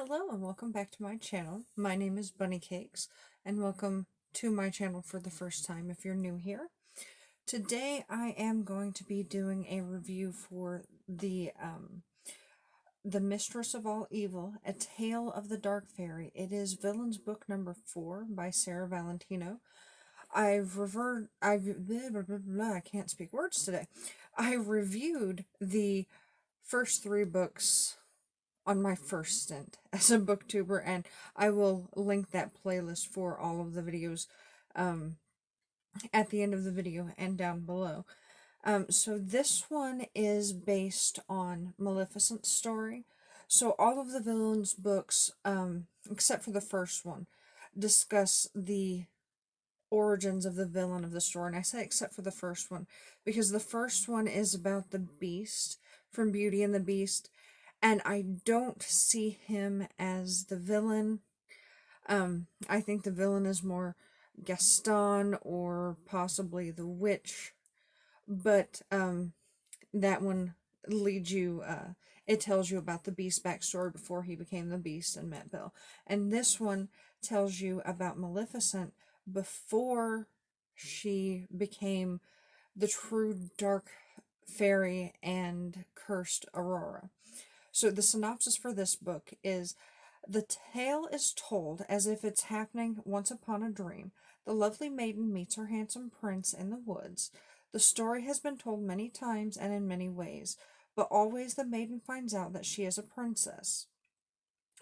Hello and welcome back to my channel. My name is Bunny Cakes and welcome to my channel for the first time if you're new here. Today I am going to be doing a review for the Mistress of All Evil, A Tale of the Dark Fairy. It is Villains Book number 4 by Sarah Valentino. I can't speak words today. I reviewed the first 3 books on my first stint as a booktuber, and I will link that playlist for all of the videos um, at the end of the video and down below. So this one is based on Maleficent's story. So all of the villains books, except for the first one, discuss the origins of the villain of the story. And I say except for the first one because the first one is about the Beast from Beauty and the Beast, and I don't see him as the villain. I think the villain is more Gaston or possibly the witch, but that one leads you. It tells you about the Beast backstory before he became the Beast and met Belle, and this one tells you about Maleficent before she became the true dark fairy and cursed Aurora. So the synopsis for this book is: the tale is told as if it's happening once upon a dream. The lovely maiden meets her handsome prince in the woods. The story has been told many times and in many ways, but always the maiden finds out that she is a princess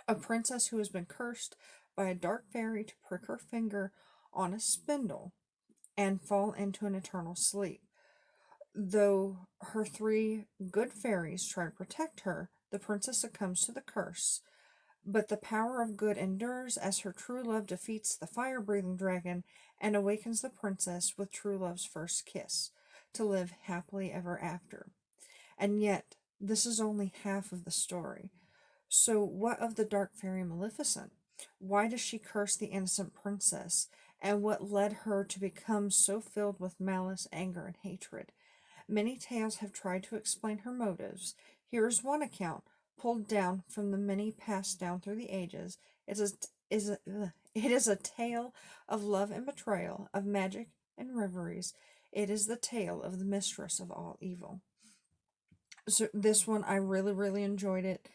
who has been cursed by a dark fairy to prick her finger on a spindle and fall into an eternal sleep. Though her 3 good fairies try to protect her, the princess succumbs to the curse. But the power of good endures as her true love defeats the fire-breathing dragon and awakens the princess with true love's first kiss, to live happily ever after. And yet, this is only half of the story. So what of the dark fairy Maleficent? Why does she curse the innocent princess? And what led her to become so filled with malice, anger, and hatred? Many tales have tried to explain her motives. Here is one account, pulled down from the many passed down through the ages. It is a tale of love and betrayal, of magic and reveries. It is the tale of the mistress of all evil. So this one, I really, really enjoyed it.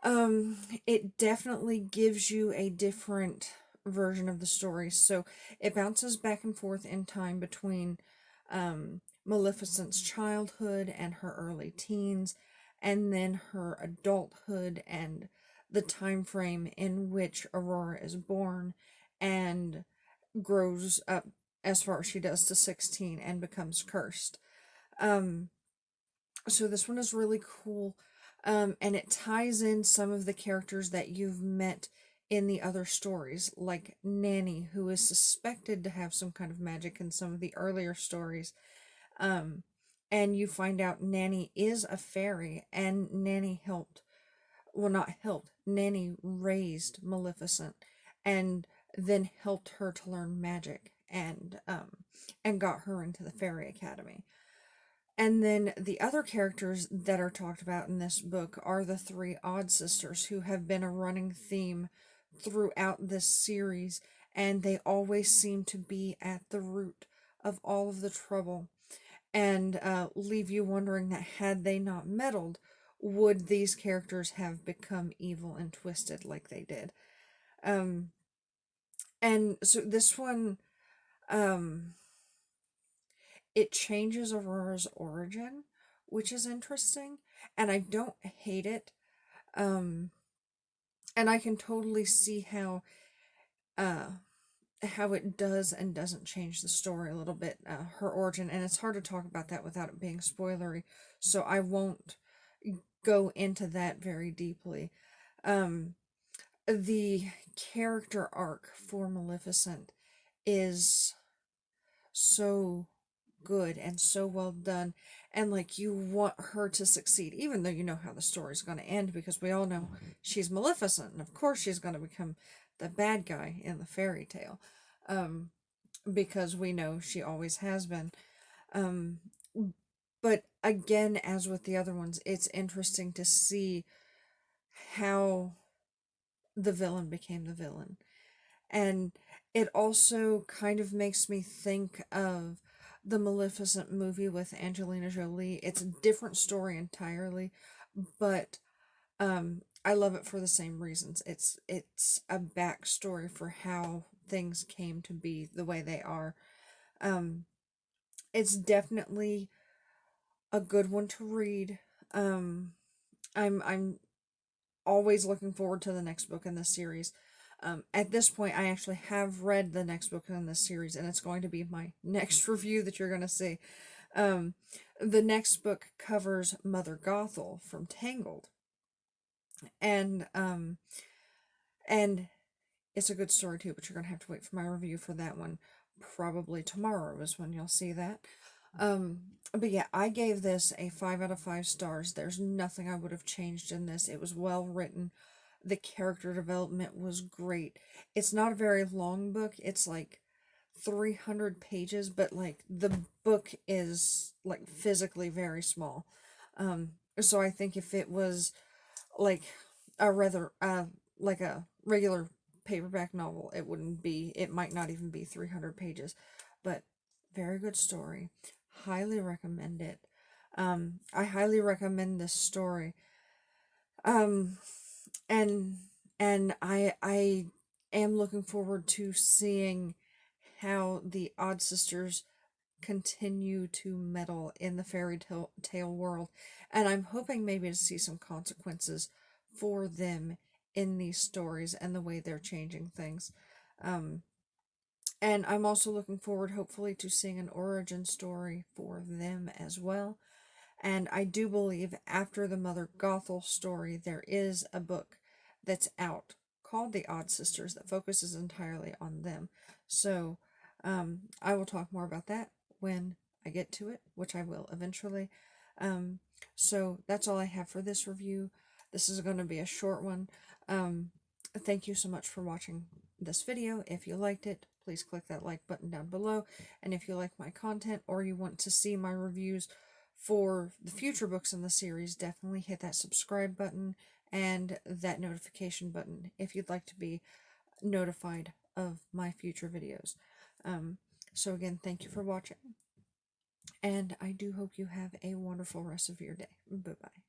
It definitely gives you a different version of the story. So it bounces back and forth in time between Maleficent's childhood and her early teens, and then her adulthood and the time frame in which Aurora is born and grows up as far as she does to 16 and becomes cursed. Um, so this one is really cool. And it ties in some of the characters that you've met in the other stories, like Nanny, who is suspected to have some kind of magic in some of the earlier stories. Um, and you find out Nanny is a fairy, and Nanny helped, well, not helped, Nanny raised Maleficent, and then helped her to learn magic, and got her into the Fairy Academy. And then the other characters that are talked about in this book are the 3 Odd Sisters, who have been a running theme throughout this series, and they always seem to be at the root of all of the trouble, and leave you wondering that had they not meddled, would these characters have become evil and twisted like they did? Um, and so this one, um, it changes Aurora's origin, which is interesting, and I don't hate it. Um, and I can totally see uh, how it does and doesn't change the story a little bit, her origin, and it's hard to talk about that without it being spoilery, so I won't go into that very deeply. Um, the character arc for Maleficent is so good and so well done, and like you want her to succeed even though you know how the story's going to end, because we all know she's Maleficent and of course she's going to become the bad guy in the fairy tale, um because we know she always has been. um but again, as with the other ones, it's interesting to see how the villain became the villain. And it also kind of makes me think of the Maleficent movie with Angelina Jolie. It's a different story entirely, but I love it for the same reasons. It's a backstory for how things came to be the way they are. Um, it's definitely a good one to read. Um, I'm always looking forward to the next book in this series. At this point, I actually have read the next book in this series, and it's going to be my next review that you're going to see. Um, the next book covers Mother Gothel from Tangled, and and it's a good story too. But you're going to have to wait for my review for that one. Probably tomorrow is when you'll see that. But yeah, I gave this a 5 out of 5 stars. There's nothing I would have changed in this. It was well written. The character development was great. It's not a very long book. It's like 300 pages, but like the book is like physically very small. So I think if it was like a rather like a regular paperback novel, it might not even be 300 pages, but very good story. Highly recommend it. I highly recommend this story. Um, and I am looking forward to seeing how the Odd Sisters continue to meddle in the fairy tale world, and I'm hoping maybe to see some consequences for them in these stories and the way they're changing things. Um, and I'm also looking forward, hopefully, to seeing an origin story for them as well. And I do believe after the Mother Gothel story, there is a book that's out called The Odd Sisters that focuses entirely on them. So I will talk more about that when I get to it, which I will eventually. Um, so that's all I have for this review. This is going to be a short one. Thank you so much for watching this video. If you liked it, please click that like button down below. And if you like my content or you want to see my reviews for the future books in the series, definitely hit that subscribe button and that notification button if you'd like to be notified of my future videos. So again, thank you for watching, and I do hope you have a wonderful rest of your day. Bye-bye.